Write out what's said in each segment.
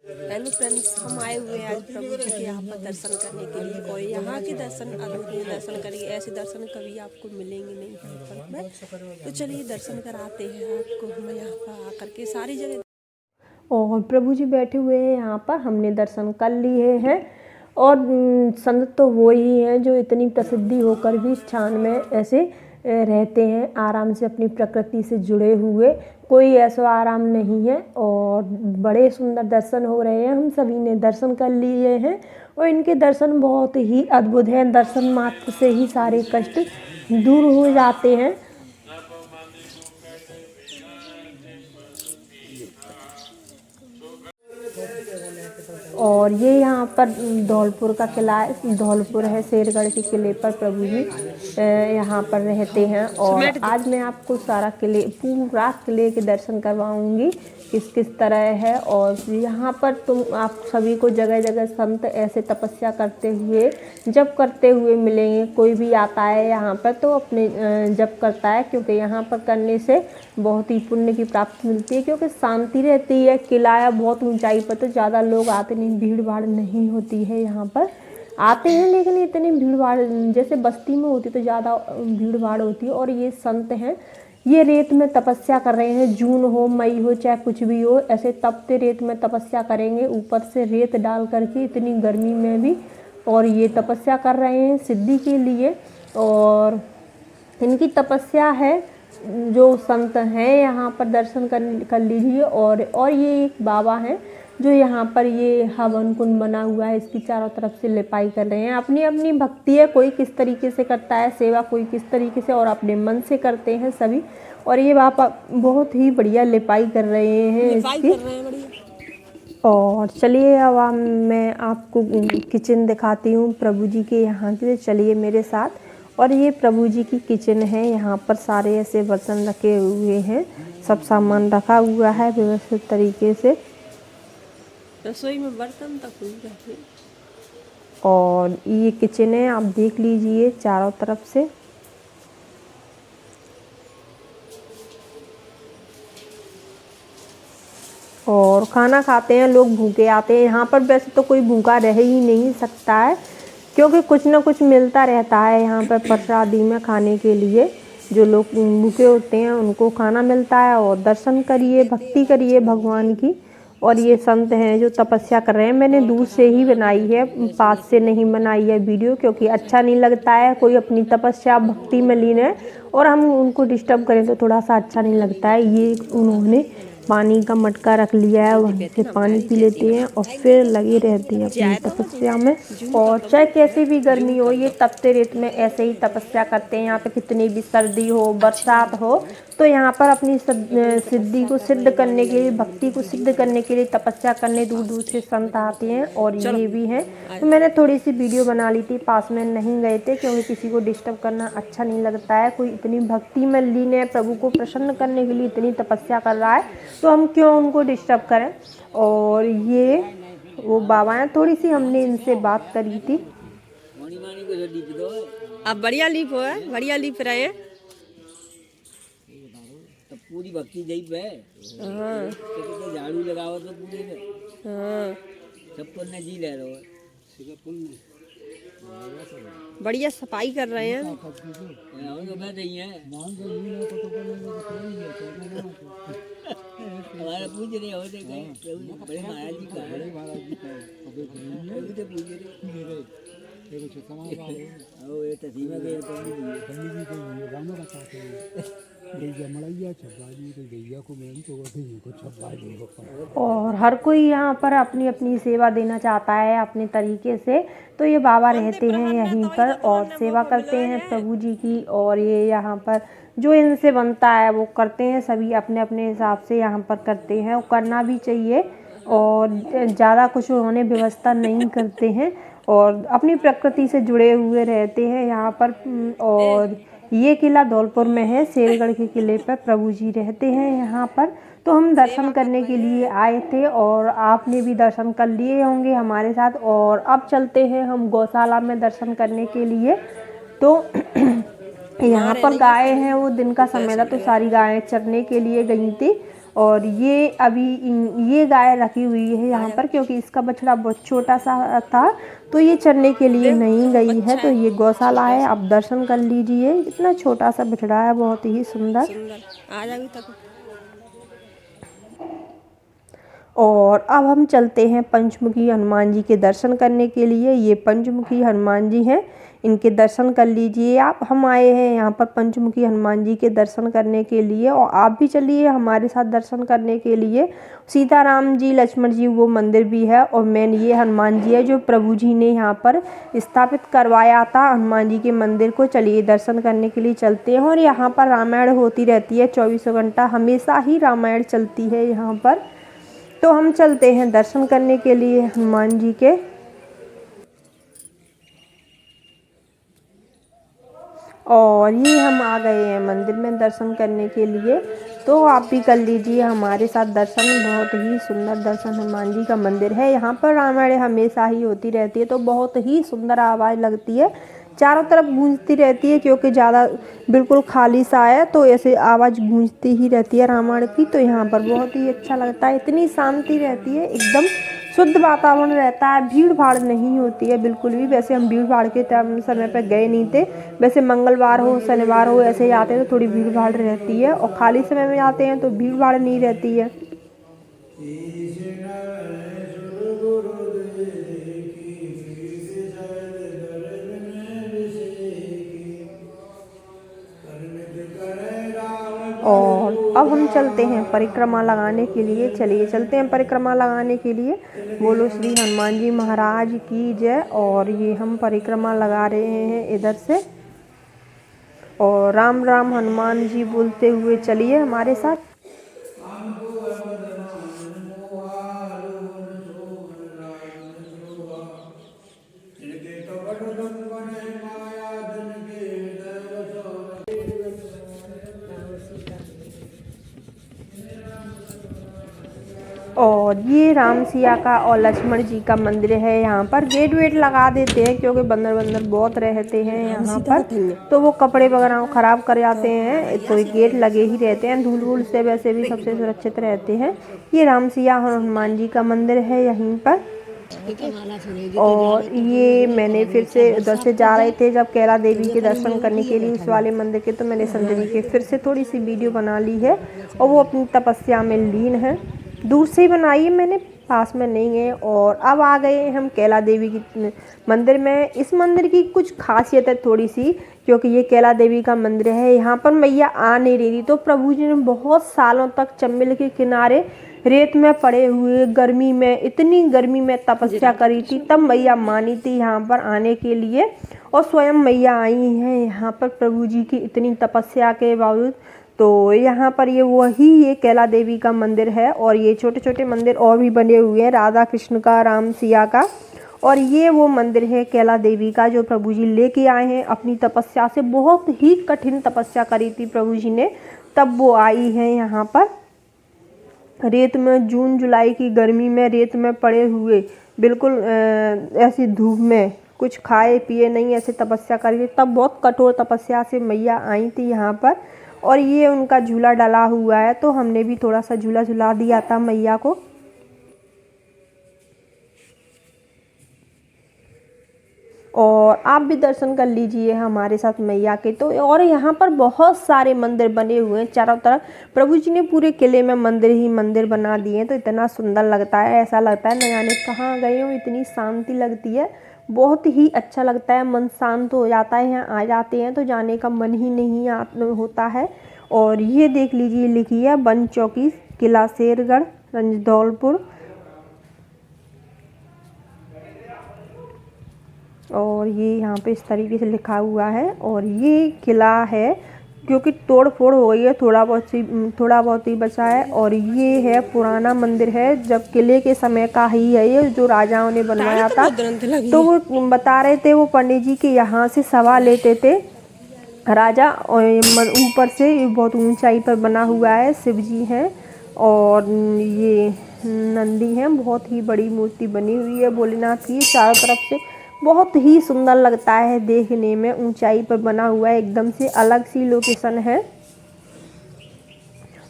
Hello friends, हम आए हुए हैं आज प्रभु जी के यहाँ पर दर्शन करने के लिए और यहाँ के दर्शन अद्भुत दर्शन करिए। ऐसे दर्शन कभी आपको मिलेंगे नहीं यहाँ पर में। तो चलिए दर्शन कराते हैं आपको हम यहाँ पर आकर के सारी जगह। और प्रभु जी बैठे हुए हैं यहाँ पर, हमने दर्शन कर लिए हैं। और संत तो वो ही हैं जो इतनी प्रसिद्धि होकर भी इस स्थान में ऐसे रहते हैं, आराम से अपनी प्रकृति से जुड़े हुए। कोई ऐसा आराम नहीं है और बड़े सुंदर दर्शन हो रहे हैं। हम सभी ने दर्शन कर लिए हैं और इनके दर्शन बहुत ही अद्भुत हैं। दर्शन मात्र से ही सारे कष्ट दूर हो जाते हैं। और ये यहाँ पर धौलपुर का किला है, धौलपुर है, शेरगढ़ के किले पर प्रभु जी यहाँ पर रहते हैं। और आज मैं आपको सारा किले, पूरा किले के दर्शन करवाऊंगी किस किस तरह है। और यहाँ पर आप सभी को जगह जगह संत ऐसे तपस्या करते हुए, जप करते हुए मिलेंगे। कोई भी आता है यहाँ पर तो अपने जप करता है, क्योंकि यहाँ पर करने से बहुत ही पुण्य की प्राप्ति मिलती है, क्योंकि शांति रहती है। किला है बहुत ऊंचाई पर, तो ज़्यादा लोग आते नहीं, भीड़ भाड़ नहीं होती है। यहाँ पर आते हैं लेकिन इतनी भीड़ भाड़ जैसे बस्ती में होती तो ज़्यादा भीड़ भाड़ होती है। और ये संत हैं, ये रेत में तपस्या कर रहे हैं। जून हो, मई हो, चाहे कुछ भी हो, ऐसे तपते रेत में तपस्या करेंगे, ऊपर से रेत डाल करके इतनी गर्मी में भी। और ये तपस्या कर रहे हैं सिद्धि के लिए। और इनकी तपस्या है, जो संत हैं यहाँ पर दर्शन कर लीजिए। और ये एक बाबा हैं जो यहाँ पर ये हवन कुंड बना हुआ है, इसकी चारों तरफ से लिपाई कर रहे हैं। अपनी अपनी भक्ति है, कोई किस तरीके से करता है सेवा, कोई किस तरीके से, और अपने मन से करते हैं सभी। और ये बाबा बहुत ही बढ़िया लिपाई कर रहे हैं इसकी। और चलिए अब मैं आपको किचन दिखाती हूँ प्रभु जी के यहाँ की। चलिए मेरे साथ। और ये प्रभु जी की किचन है, यहाँ पर सारे ऐसे बर्तन रखे हुए हैं, सब सामान रखा हुआ है व्यवस्थित तरीके से। रसोई में बर्तन तक हुई रहते। और ये किचन है, आप देख लीजिए चारों तरफ से। और खाना खाते हैं लोग, भूखे आते हैं यहाँ पर। वैसे तो कोई भूखा रह ही नहीं सकता है, क्योंकि कुछ ना कुछ मिलता रहता है यहाँ पर प्रसादी में खाने के लिए। जो लोग भूखे होते हैं उनको खाना मिलता है। और दर्शन करिए, भक्ति करिए भगवान की। और ये संत हैं जो तपस्या कर रहे हैं। मैंने दूर से ही बनाई है, पास से नहीं बनाई है वीडियो, क्योंकि अच्छा नहीं लगता है कोई अपनी तपस्या भक्ति में लीन है और हम उनको डिस्टर्ब करें तो थोड़ा सा अच्छा नहीं लगता है। ये उन्होंने पानी का मटका रख लिया है, वहीं से पानी पी लेते हैं और फिर लगे रहते हैं अपनी तपस्या में। और चाहे कैसी भी गर्मी हो, ये तपते रेत में ऐसे ही तपस्या करते हैं। यहाँ पे कितनी भी सर्दी हो, बरसात हो, तो यहाँ पर अपनी सिद्धि को सिद्ध करने के लिए, भक्ति को सिद्ध करने के लिए तपस्या करने दूर दूर से संत आते हैं। और ये भी हैं, तो मैंने थोड़ी सी वीडियो बना ली थी, पास में नहीं गए थे, क्योंकि किसी को डिस्टर्ब करना अच्छा नहीं लगता है। कोई इतनी भक्ति में लीन है, प्रभु को प्रसन्न करने के लिए इतनी तपस्या कर रहा है, तो हम क्यों उनको डिस्टर्ब करें। और ये वो बाबा हैं, थोड़ी सी हमने इनसे बात करी थी। अब बढ़िया लीप हो, बढ़िया लीप रहे। तो पूरी भक्ति जई पे। हाँ। तो झाड़ू लगाओ तो पूरी में। हाँ। सब पुण्य जी ले रहे हो। बढ़िया सफाई कर रहे हैं। हम तो बैठे ही हैं। हमारा पूछ रहे हो देखे बड़े महाराज जी का है। अभी तो पूछ रहे। ओ ये तसीमा के तो नहीं रामो का चाहते हैं। और हर कोई यहाँ पर अपनी अपनी सेवा देना चाहता है अपने तरीके से। तो ये बाबा रहते हैं यहीं पर और सेवा करते हैं प्रभु जी की। और ये यहाँ पर जो इनसे बनता है वो करते हैं, सभी अपने अपने हिसाब से यहाँ पर करते हैं, और करना भी चाहिए। और ज़्यादा कुछ उन्होंने व्यवस्था नहीं करते हैं और अपनी प्रकृति से जुड़े हुए रहते हैं यहाँ पर। और ये किला धौलपुर में है, शेरगढ़ के किले पर प्रभु जी रहते हैं यहाँ पर। तो हम दर्शन करने के लिए आए थे और आपने भी दर्शन कर लिए होंगे हमारे साथ। और अब चलते हैं हम गौशाला में दर्शन करने के लिए। तो यहाँ पर गाय हैं, वो दिन का समय था तो सारी गायें चरने के लिए गई थी। और ये अभी ये गाय रखी हुई है यहाँ पर, क्योंकि इसका बछड़ा बहुत छोटा सा था तो ये चरने के लिए नहीं गई है। तो ये गौशाला है, आप दर्शन कर लीजिए। इतना छोटा सा बछड़ा है, बहुत ही सुंदर। आ जाएगी तक। और अब हम चलते हैं पंचमुखी हनुमान जी के दर्शन करने के लिए। ये पंचमुखी हनुमान जी हैं, इनके दर्शन कर लीजिए आप। हम आए हैं यहाँ पर पंचमुखी हनुमान जी के दर्शन करने के लिए, और आप भी चलिए हमारे साथ दर्शन करने के लिए। सीताराम जी, लक्ष्मण जी वो मंदिर भी है, और मेन ये हनुमान जी है जो प्रभु जी ने यहाँ पर स्थापित करवाया था हनुमान जी के मंदिर को। चलिए दर्शन करने के लिए चलते हैं। और यहाँ पर रामायण होती रहती है 24 घंटा, हमेशा ही रामायण चलती है यहाँ पर। तो हम चलते हैं दर्शन करने के लिए हनुमान जी के। और ये हम आ गए हैं मंदिर में दर्शन करने के लिए, तो आप भी कर लीजिए हमारे साथ दर्शन। बहुत ही सुंदर दर्शन हनुमान जी का मंदिर है। यहाँ पर रामायण हमेशा ही होती रहती है, तो बहुत ही सुंदर आवाज़ लगती है, चारों तरफ गूंजती रहती है, क्योंकि ज़्यादा बिल्कुल खाली सा है तो ऐसे आवाज़ गूंजती ही रहती है रामायण की। तो यहाँ पर बहुत ही अच्छा लगता है, इतनी शांति रहती है, एकदम शुद्ध वातावरण रहता है, भीड़ भाड़ नहीं होती है बिल्कुल भी। वैसे हम भीड़ भाड़ के समय पर गए नहीं थे, वैसे मंगलवार हो शनिवार हो ऐसे जाते हैं तो थोड़ी भीड़ भाड़ रहती है, और खाली समय में जाते हैं तो भीड़ भाड़ नहीं रहती है। और अब हम चलते हैं परिक्रमा लगाने के लिए। चलिए चलते हैं परिक्रमा लगाने के लिए। बोलो श्री हनुमान जी महाराज की जय। और ये हम परिक्रमा लगा रहे हैं इधर से, और राम राम हनुमान जी बोलते हुए चलिए हमारे साथ। और ये राम सिया का और लक्ष्मण जी का मंदिर है। यहाँ पर गेट वेट लगा देते हैं, क्योंकि बंदर बहुत रहते हैं यहाँ पर, तो वो कपड़े वगैरह ख़राब कर जाते हैं, तो गेट लगे ही रहते हैं। धूल वूल से वैसे भी सबसे सुरक्षित रहते हैं। ये राम सिया हनुमान जी का मंदिर है यहीं पर। और ये मैंने फिर से उधर से जा रहे थे जब कैला देवी के दर्शन करने के लिए उस वाले मंदिर के, तो मैंने संजय के फिर से थोड़ी सी वीडियो बना ली है, और वो अपनी तपस्या में लीन है। दूर से ही बनाई है मैंने, पास में नहीं है। और अब आ गए हम कैला देवी की मंदिर में। इस मंदिर की कुछ खासियत है थोड़ी सी, क्योंकि ये कैला देवी का मंदिर है, यहाँ पर मैया आ नहीं रही थी, तो प्रभु जी ने बहुत सालों तक चंबल के किनारे रेत में पड़े हुए गर्मी में, इतनी गर्मी में तपस्या करी थी, तब मैया मानी थी यहाँ पर आने के लिए, और स्वयं मैया आई हैं यहाँ पर प्रभु जी की इतनी तपस्या के बावजूद। तो यहाँ पर ये कैला देवी का मंदिर है, और ये छोटे छोटे मंदिर और भी बने हुए हैं, राधा कृष्ण का, राम सिया का। और ये वो मंदिर है कैला देवी का जो प्रभु जी लेके आए हैं अपनी तपस्या से। बहुत ही कठिन तपस्या करी थी प्रभु जी ने, तब वो आई है यहाँ पर रेत में, जून जुलाई की गर्मी में रेत में पड़े हुए, बिल्कुल ऐसी धूप में, कुछ खाए पिए नहीं, ऐसे तपस्या करी थी। तब बहुत कठोर तपस्या से मैया आई थी यहाँ पर। और ये उनका झूला डला हुआ है, तो हमने भी थोड़ा सा झूला झुला दिया था मैया को। और आप भी दर्शन कर लीजिए हमारे साथ मैया के। तो और यहाँ पर बहुत सारे मंदिर बने हुए हैं चारों तरफ। प्रभु जी ने पूरे किले में मंदिर ही मंदिर बना दिए हैं, तो इतना सुंदर लगता है, ऐसा लगता है न जाने कहाँ गए हो, इतनी शांति लगती है, बहुत ही अच्छा लगता है, मन शांत हो जाता है। यहाँ आ जाते हैं तो जाने का मन ही नहीं होता है। और ये देख लीजिए लिखी है वन चौकी, किला शेरगढ़, धौलपुर। और ये यहाँ पे इस तरीके से लिखा हुआ है। और ये किला है क्योंकि तोड़ फोड़ हो गई है, थोड़ा बहुत ही बचा है। और ये है पुराना मंदिर है, जब किले के समय का ही है ये, जो राजाओं ने बनवाया था। तो वो बता रहे थे वो पंडित जी कि यहाँ से सवा लेते थे राजा, और ऊपर से बहुत ऊंचाई पर बना हुआ है, शिव जी हैं और ये नंदी हैं, बहुत ही बड़ी मूर्ति बनी हुई है भोलेनाथ की चारों तरफ से। बहुत ही सुंदर लगता है देखने में, ऊंचाई पर बना हुआ है, एकदम से अलग सी लोकेशन है।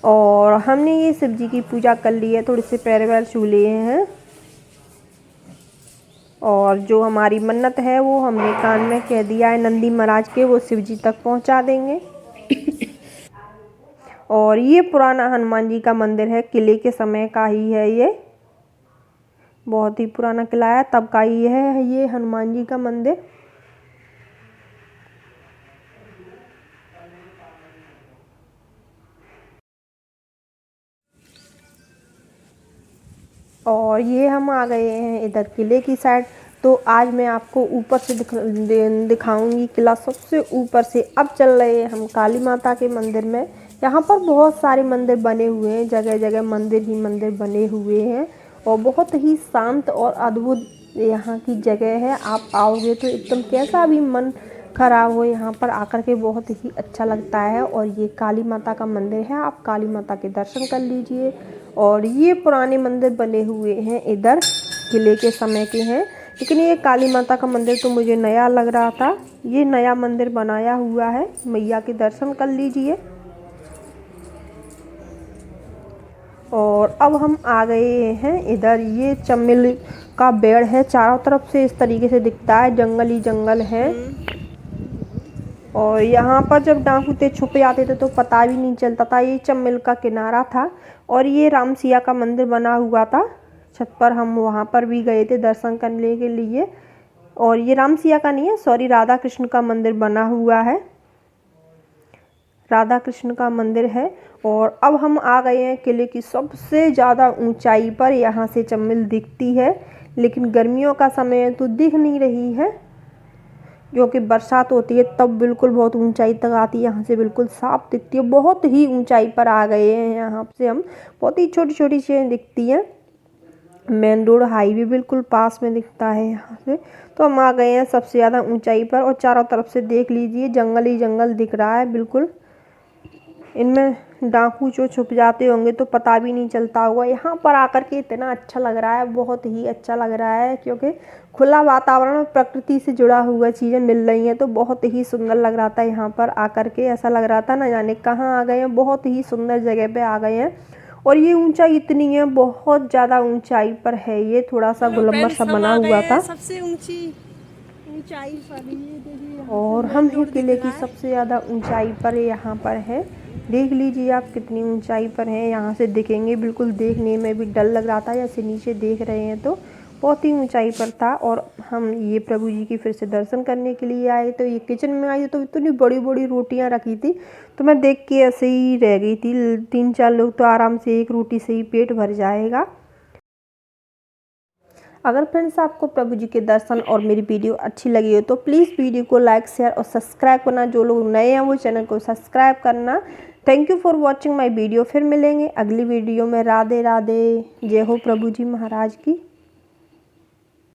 और हमने ये शिव जी की पूजा कर ली है, थोड़े से पैर वैर छू लिए हैं और जो हमारी मन्नत है वो हमने कान में कह दिया है नंदी महाराज के, वो शिव जी तक पहुंचा देंगे। और ये पुराना हनुमान जी का मंदिर है, किले के समय का ही है, ये बहुत ही पुराना किला है, तब का ही है ये हनुमान जी का मंदिर। और ये हम आ गए हैं इधर किले की साइड। तो आज मैं आपको ऊपर से दिखाऊंगी किला सबसे ऊपर से। अब चल रहे हैं हम काली माता के मंदिर में। यहाँ पर बहुत सारे मंदिर बने हुए हैं, जगह जगह मंदिर ही मंदिर बने हुए हैं और बहुत ही शांत और अद्भुत यहाँ की जगह है। आप आओगे तो एकदम कैसा भी मन खराब हो, यहाँ पर आकर के बहुत ही अच्छा लगता है। और ये काली माता का मंदिर है, आप काली माता के दर्शन कर लीजिए। और ये पुराने मंदिर बने हुए हैं, इधर किले के समय के हैं, लेकिन ये काली माता का मंदिर तो मुझे नया लग रहा था। ये नया मंदिर बनाया हुआ है, मैया के दर्शन कर लीजिए। और अब हम आ गए हैं इधर, ये चमेली का पेड़ है, चारों तरफ से इस तरीके से दिखता है, जंगल ही जंगल है। और यहाँ पर जब डाकू छुप जाते थे तो पता भी नहीं चलता था। ये चमेल का किनारा था और ये राम सिया का मंदिर बना हुआ था छत पर, हम वहाँ पर भी गए थे दर्शन करने के लिए। और ये राम सिया का नहीं है, सॉरी, राधा कृष्ण का मंदिर बना हुआ है, राधा कृष्ण का मंदिर है। और अब हम आ गए हैं किले की सबसे ज़्यादा ऊंचाई पर। यहाँ से चमेल दिखती है, लेकिन गर्मियों का समय तो दिख नहीं रही है, क्योंकि बरसात होती है तब बिल्कुल बहुत ऊंचाई तक आती है, यहाँ से बिल्कुल साफ दिखती है। बहुत ही ऊंचाई पर आ गए हैं, यहाँ से हम बहुत ही छोटी छोटी चीज़ें दिखती हैं। मेन रोड हाईवे बिल्कुल पास में दिखता है यहाँ से। तो हम आ गए हैं सबसे ज़्यादा ऊंचाई पर और चारों तरफ से देख लीजिए जंगल ही जंगल दिख रहा है बिल्कुल। इनमें डाकू जो छुप जाते होंगे तो पता भी नहीं चलता होगा। यहाँ पर आकर के इतना अच्छा लग रहा है, बहुत ही अच्छा लग रहा है, क्योंकि खुला वातावरण, प्रकृति से जुड़ा हुआ चीज़ें मिल रही हैं, तो बहुत ही सुंदर लग रहा था। यहाँ पर आकर के ऐसा लग रहा था ना जाने कहाँ आ गए हैं, बहुत ही सुंदर जगह पे आ गए हैं। और ये ऊंचाई इतनी है, बहुत ज़्यादा ऊंचाई पर है ये, थोड़ा सा गुलंबर सा बना हुआ था सबसे ऊंची ऊंचाई पर। ये देखिए, और हम ही किले की सबसे ज़्यादा ऊंचाई पर यहाँ पर है। देख लीजिए आप कितनी ऊंचाई पर है, यहाँ से दिखेंगे बिल्कुल, देखने में भी डर लग रहा था जैसे नीचे देख रहे हैं, तो बहुत ही ऊंचाई पर था। और हम ये प्रभु जी की फिर से दर्शन करने के लिए आए। तो ये किचन में आई तो इतनी बड़ी बड़ी रोटियां रखी थी, तो मैं देख के ऐसे ही रह गई थी। 3-4 लोग तो आराम से एक रोटी से ही पेट भर जाएगा। अगर फ्रेंड्स आपको प्रभु जी के दर्शन और मेरी वीडियो अच्छी लगी हो तो प्लीज़ वीडियो को लाइक, शेयर और सब्सक्राइब करना। जो लोग नए हैं वो चैनल को सब्सक्राइब करना। Thank you for watching my video. फिर मिलेंगे अगली वीडियो में। राधे राधे, जय हो प्रभु जी महाराज की।